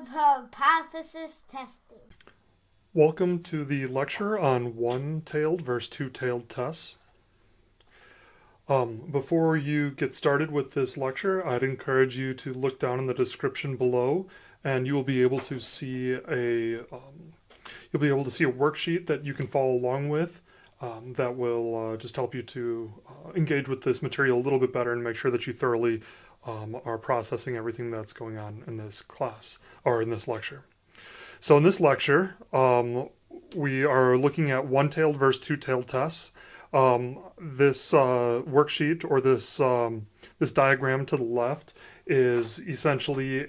of hypothesis testing. Welcome to the lecture on one-tailed versus two-tailed tests. Before you get started with this lecture, I'd encourage you to look down in the description below, and you will be able to see a worksheet that you can follow along with. That will just help you to engage with this material a little bit better and make sure that you thoroughly are processing everything that's going on in this class or in this lecture. So in this lecture, we are looking at one-tailed versus two-tailed tests. This worksheet or this diagram to the left is essentially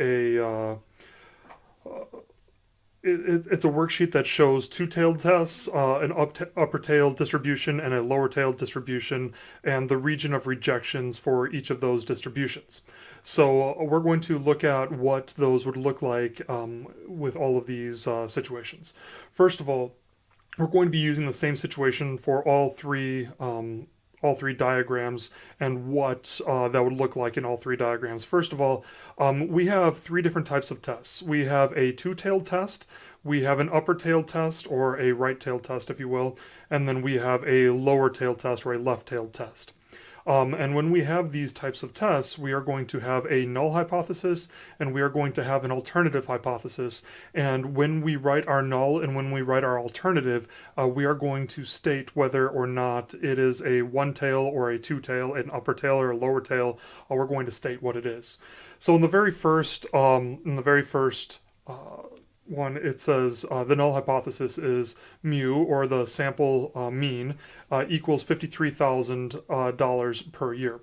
it's a worksheet that shows two-tailed tests, an upper-tailed distribution and a lower-tailed distribution, and the region of rejections for each of those distributions. So we're going to look at what those would look like with all of these situations. First of all, we're going to be using the same situation for all three diagrams and what that would look like in all three diagrams. First of all, we have three different types of tests. We have a two-tailed test, we have an upper-tailed test, or a right-tailed test, if you will, and then we have a lower-tailed test, or a left-tailed test. And when we have these types of tests, we are going to have a null hypothesis and we are going to have an alternative hypothesis. And when we write our null and when we write our alternative, we are going to state whether or not it is a one-tail or a two-tail, an upper tail or a lower tail. We're going to state what it is. So in the very first one, it says the null hypothesis is mu, or the sample mean, equals $53,000 per year.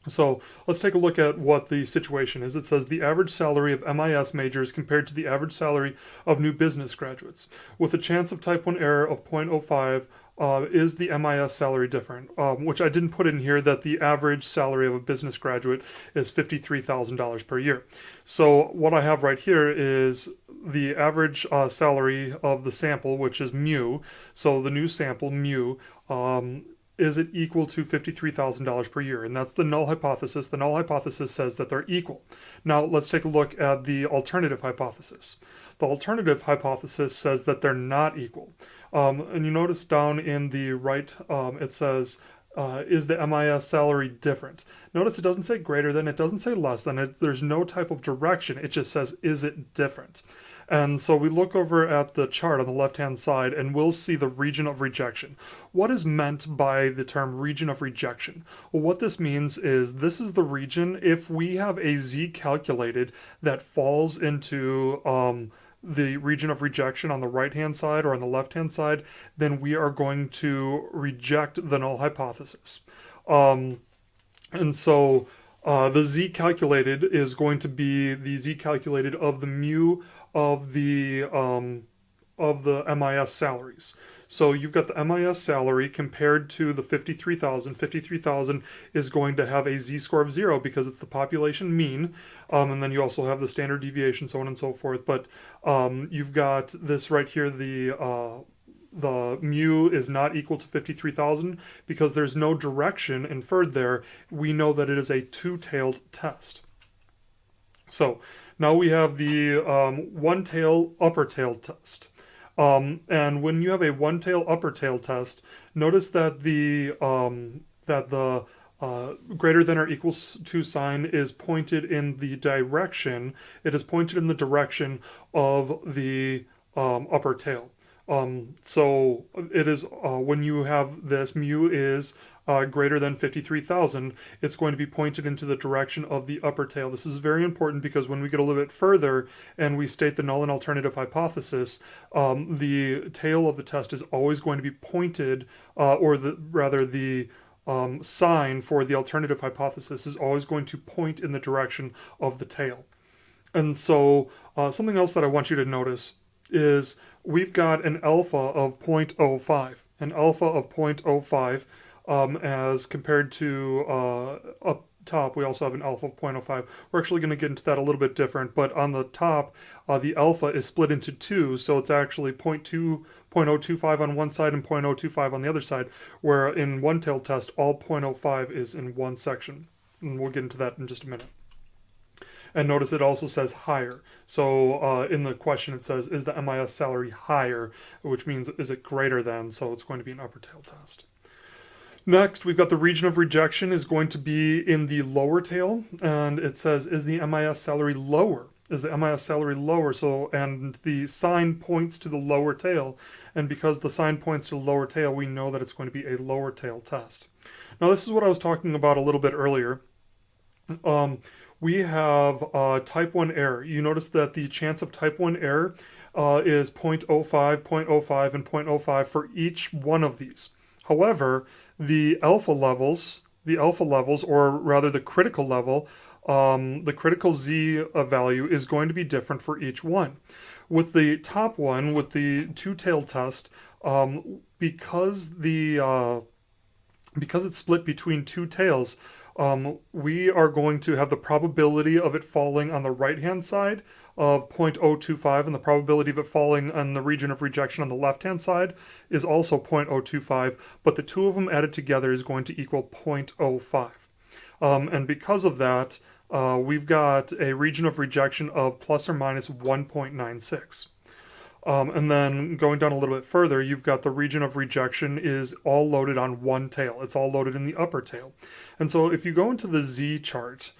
So let's take a look at what the situation is. It says the average salary of MIS majors compared to the average salary of new business graduates. With a chance of type 1 error of 0.05, is the MIS salary different? Which I didn't put in here, that the average salary of a business graduate is $53,000 per year. So what I have right here is the average salary of the sample, which is mu. So the new sample, mu, is it equal to $53,000 per year? And that's the null hypothesis. The null hypothesis says that they're equal. Now let's take a look at the alternative hypothesis. The alternative hypothesis says that they're not equal. And you notice down in the right, it says, is the MIS salary different? Notice it doesn't say greater than, it doesn't say less than, there's no type of direction. It just says, is it different? And so we look over at the chart on the left-hand side and we'll see the region of rejection. What is meant by the term region of rejection? Well, what this means is this is the region, if we have a z calculated that falls into the region of rejection on the right-hand side or on the left-hand side, then we are going to reject the null hypothesis. And so the z calculated is going to be the z calculated of the mu of the MIS salaries. So you've got the MIS salary compared to the 53,000. 53,000 is going to have a z-score of 0 because it's the population mean, and then you also have the standard deviation, so on and so forth. But you've got this right here, the mu is not equal to 53,000 because there's no direction inferred there. We know that it is a two-tailed test. So now we have the one-tail, upper-tail test. And when you have a one-tail, upper-tail test, notice that the greater than or equals to sign is pointed in the direction. It is pointed in the direction of the upper tail. So it is when you have this mu is greater than 53,000, it's going to be pointed into the direction of the upper tail. This is very important because when we get a little bit further and we state the null and alternative hypothesis, the tail of the test is always going to be pointed, the sign for the alternative hypothesis is always going to point in the direction of the tail. And so something else that I want you to notice is we've got an alpha of 0.05. An alpha of 0.05 as compared to up top, we also have an alpha of 0.05. We're actually going to get into that a little bit different, but on the top, the alpha is split into two, so it's actually 0.025 on one side and 0.025 on the other side, where in one-tailed test, all 0.05 is in one section. And we'll get into that in just a minute. And notice it also says higher. So in the question it says, is the MIS salary higher, which means is it greater than, so it's going to be an upper tail test. Next, we've got the region of rejection is going to be in the lower tail, and it says, is the MIS salary lower? Is the MIS salary lower? So, and the sign points to the lower tail, and because the sign points to the lower tail, we know that it's going to be a lower tail test. Now, this is what I was talking about a little bit earlier. We have type 1 error. You notice that the chance of type 1 error is 0.05, 0.05, and 0.05 for each one of these. However, the alpha levels, or rather the critical level, the critical Z value is going to be different for each one. With the top one, with the two-tail test, because it's split between two tails, we are going to have the probability of it falling on the right-hand side of 0.025, and the probability of it falling on the region of rejection on the left-hand side is also 0.025, but the two of them added together is going to equal 0.05. And because of that, we've got a region of rejection of plus or minus 1.96. And then going down a little bit further, you've got the region of rejection is all loaded on one tail. It's all loaded in the upper tail. And so if you go into the Z chart,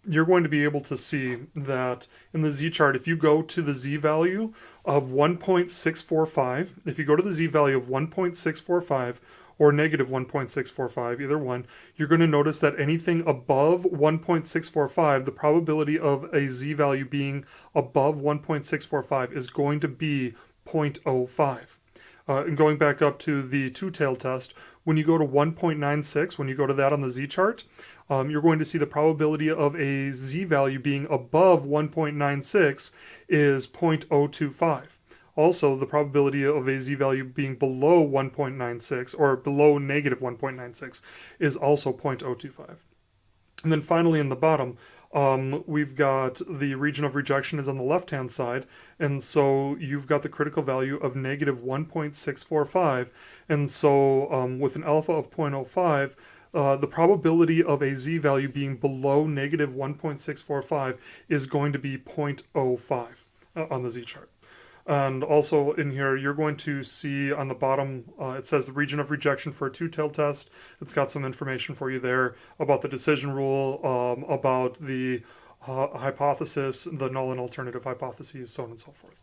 you're going to be able to see that in the Z chart, if you go to the Z value of 1.645, if you go to the Z value of 1.645 or negative 1.645, either one, you're going to notice that anything above 1.645, the probability of a Z value being above 1.645 is going to be 0.05. And going back up to the two-tail test, when you go to 1.96, when you go to that on the Z chart, you're going to see the probability of a Z value being above 1.96 is 0.025. Also, the probability of a Z value being below 1.96 or below negative 1.96 is also 0.025. And then finally in the bottom, we've got the region of rejection is on the left-hand side, and so you've got the critical value of negative 1.645, and so with an alpha of 0.05, the probability of a Z value being below negative 1.645 is going to be 0.05 on the Z chart. And also in here, you're going to see on the bottom, it says the region of rejection for a two-tail test. It's got some information for you there about the decision rule, about the hypothesis, the null and alternative hypotheses, so on and so forth.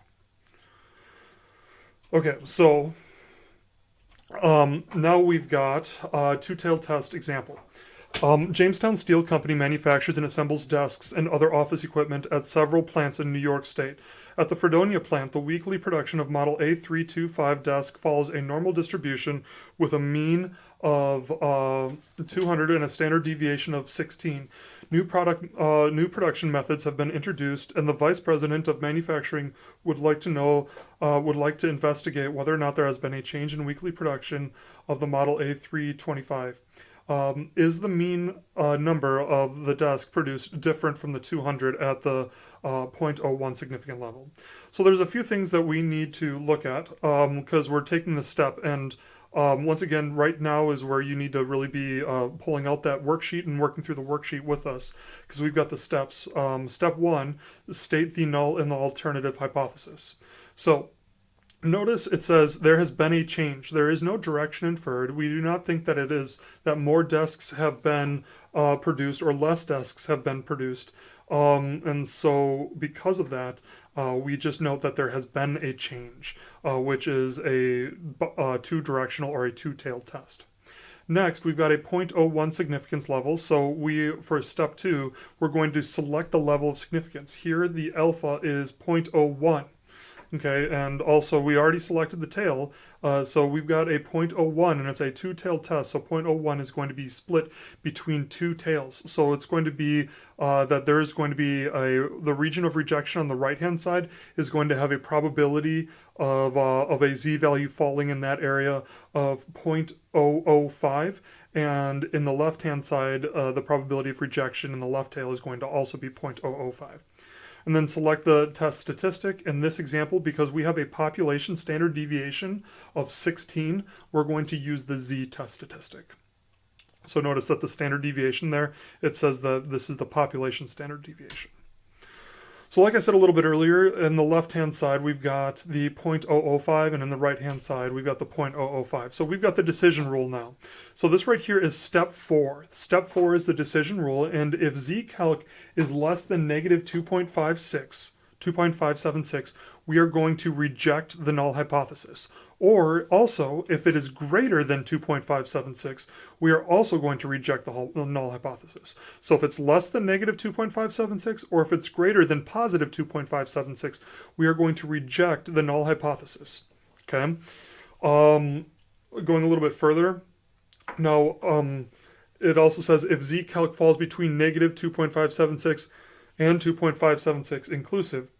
Okay, so now we've got a two-tail test example. Jamestown Steel Company manufactures and assembles desks and other office equipment at several plants in New York State. At the Fredonia plant, the weekly production of Model A325 desk follows a normal distribution with a mean of 200 and a standard deviation of 16. New production methods have been introduced, and the Vice President of Manufacturing would like to investigate whether or not there has been a change in weekly production of the Model A325. Is the mean number of the desk produced different from the 200 at the 0.01 significant level? So there's a few things that we need to look at because we're taking this step, and once again, right now is where you need to really be pulling out that worksheet and working through the worksheet with us, because we've got the steps. Step 1, state the null and the alternative hypothesis. So notice it says there has been a change. There is no direction inferred. We do not think that it is that more desks have been produced or less desks have been produced. And so because of that, we just note that there has been a change, which is a two-directional or a two-tailed test. Next, we've got a 0.01 significance level. So for step 2, we're going to select the level of significance. Here, the alpha is 0.01. Okay, and also we already selected the tail, so we've got a 0.01, and it's a two-tailed test, so 0.01 is going to be split between two tails. So it's going to be that there is going to be the region of rejection on the right-hand side is going to have a probability of a Z value falling in that area of 0.005, and in the left-hand side, the probability of rejection in the left tail is going to also be 0.005. And then select the test statistic. In this example, because we have a population standard deviation of 16, we're going to use the Z test statistic. So notice that the standard deviation there, it says that this is the population standard deviation. So like I said a little bit earlier, in the left-hand side, we've got the 0.005, and in the right-hand side, we've got the 0.005. So we've got the decision rule now. So this right here is step 4. Step 4 is the decision rule, and if z-calc is less than negative 2.576, we are going to reject the null hypothesis. Or also, if it is greater than 2.576, we are also going to reject the null hypothesis. So if it's less than negative 2.576, or if it's greater than positive 2.576, we are going to reject the null hypothesis. Okay? Going a little bit further. Now, it also says if z-calc falls between negative 2.576 and 2.576 inclusive,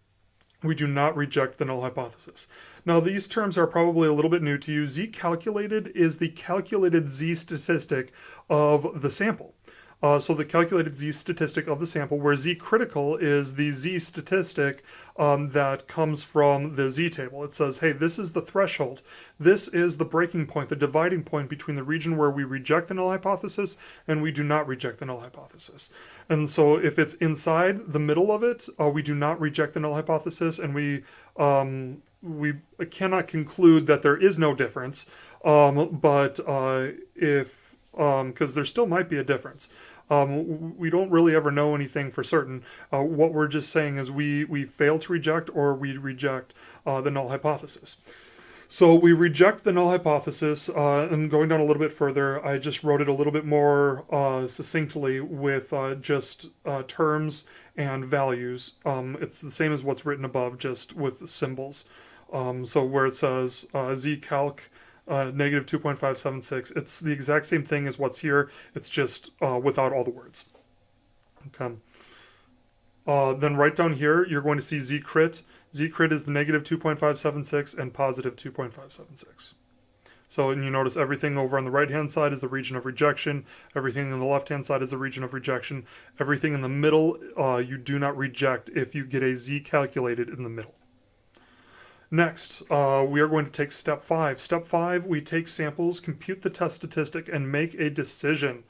we do not reject the null hypothesis. Now, these terms are probably a little bit new to you. Z-calculated is the calculated z-statistic of the sample. So the calculated z-statistic of the sample, where z-critical is the z-statistic that comes from the z-table. It says, hey, this is the threshold. This is the breaking point, the dividing point between the region where we reject the null hypothesis and we do not reject the null hypothesis. And so if it's inside the middle of it, we do not reject the null hypothesis, and we cannot conclude that there is no difference, because there still might be a difference. We don't really ever know anything for certain. What we're just saying is we fail to reject, or we reject the null hypothesis. So we reject the null hypothesis, and going down a little bit further, I just wrote it a little bit more succinctly with just terms and values. It's the same as what's written above, just with symbols. So where it says z-calc negative 2.576, it's the exact same thing as what's here. It's just without all the words. Okay. Then right down here, you're going to see z-crit. Z-crit is the negative 2.576 and positive 2.576. So, and you notice everything over on the right-hand side is the region of rejection. Everything on the left-hand side is the region of rejection. Everything in the middle, you do not reject if you get a z calculated in the middle. Next, we are going to take step 5. Step 5, we take samples, compute the test statistic, and make a decision.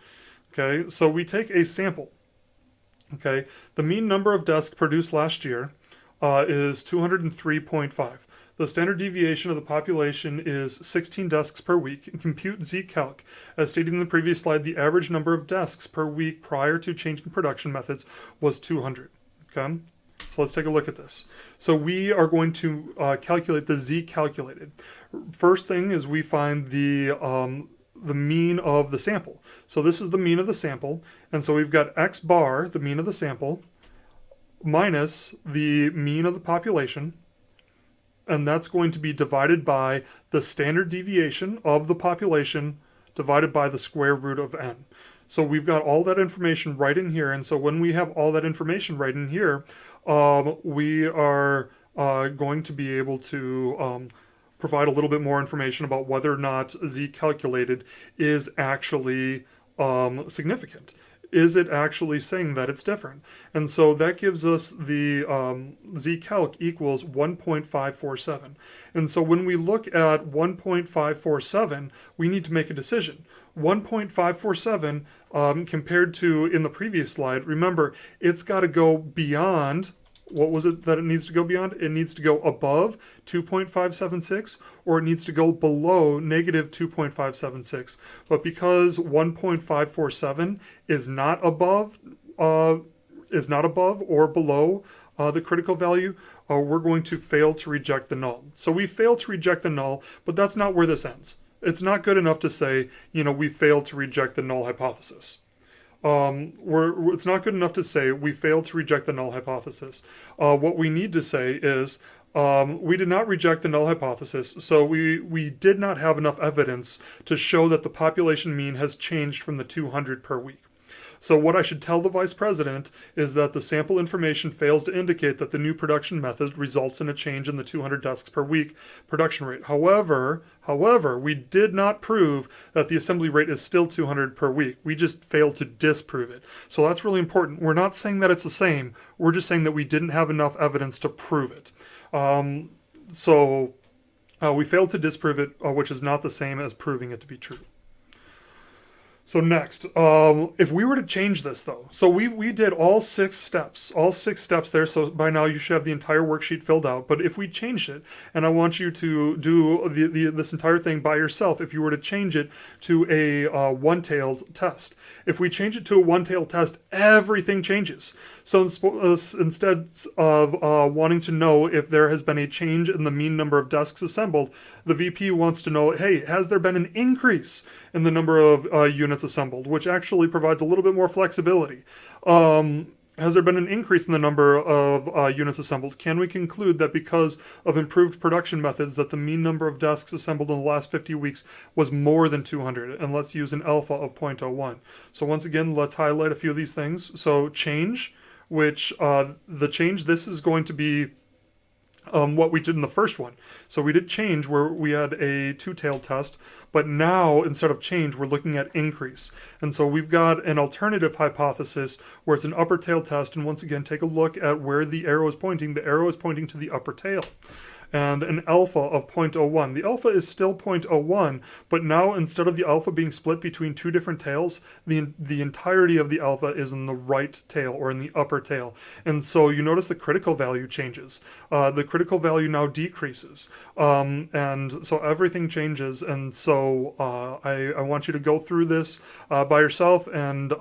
Okay, so we take a sample. Okay, the mean number of desks produced last year is 203.5. The standard deviation of the population is 16 desks per week. Compute z-calc. As stated in the previous slide, the average number of desks per week prior to changing production methods was 200. Okay, so let's take a look at this. So we are going to calculate the z-calculated. First thing is we find the mean of the sample. So this is the mean of the sample, and so we've got x bar, the mean of the sample, minus the mean of the population, and that's going to be divided by the standard deviation of the population divided by the square root of n. So we've got all that information right in here, and so when we have all that information right in here, we are going to be able to provide a little bit more information about whether or not z-calculated is actually significant. Is it actually saying that it's different? And so that gives us the z-calc equals 1.547. And so when we look at 1.547, we need to make a decision. 1.547 compared to in the previous slide, remember, it's got to go beyond. What was it that it needs to go beyond? It needs to go above 2.576, or it needs to go below negative 2.576. But because 1.547 is not above or below the critical value, we're going to fail to reject the null. So we fail to reject the null, but that's not where this ends. It's not good enough to say, we failed to reject the null hypothesis. It's not good enough to say we failed to reject the null hypothesis. What we need to say is we did not reject the null hypothesis, so we did not have enough evidence to show that the population mean has changed from the 200 per week. So what I should tell the vice president is that the sample information fails to indicate that the new production method results in a change in the 200 desks per week production rate. However, we did not prove that the assembly rate is still 200 per week. We just failed to disprove it. So that's really important. We're not saying that it's the same. We're just saying that we didn't have enough evidence to prove it. We failed to disprove it, which is not the same as proving it to be true. So next, if we were to change this though, so we did all six steps there. So by now you should have the entire worksheet filled out. But if we changed it, and I want you to do this entire thing by yourself, if you were to change it to a one-tailed test, if we change it to a one-tailed test, everything changes. So instead of wanting to know if there has been a change in the mean number of desks assembled, the VP wants to know, hey, has there been an increase in the number of units assembled, which actually provides a little bit more flexibility. Has there been an increase in the number of units assembled? Can we conclude that because of improved production methods that the mean number of desks assembled in the last 50 weeks was more than 200? And let's use an alpha of 0.01. So once again, let's highlight a few of these things. So change, which this is going to be what we did in the first one. So we did change where we had a two-tailed test, but now instead of change, we're looking at increase. And so we've got an alternative hypothesis where it's an upper tail test. And once again, take a look at where the arrow is pointing. The arrow is pointing to the upper tail. And an alpha of 0.01. The alpha is still 0.01, but now instead of the alpha being split between two different tails, the entirety of the alpha is in the right tail or in the upper tail. And so you notice the critical value changes. The critical value now decreases. And so everything changes. And so I want you to go through this by yourself and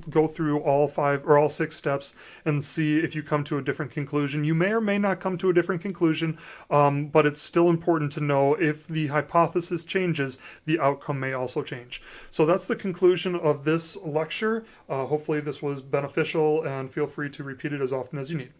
go through all 5 or all 6 steps and see if you come to a different conclusion. You may or may not come to a different conclusion. But it's still important to know if the hypothesis changes, the outcome may also change. So that's the conclusion of this lecture. Hopefully this was beneficial, and feel free to repeat it as often as you need.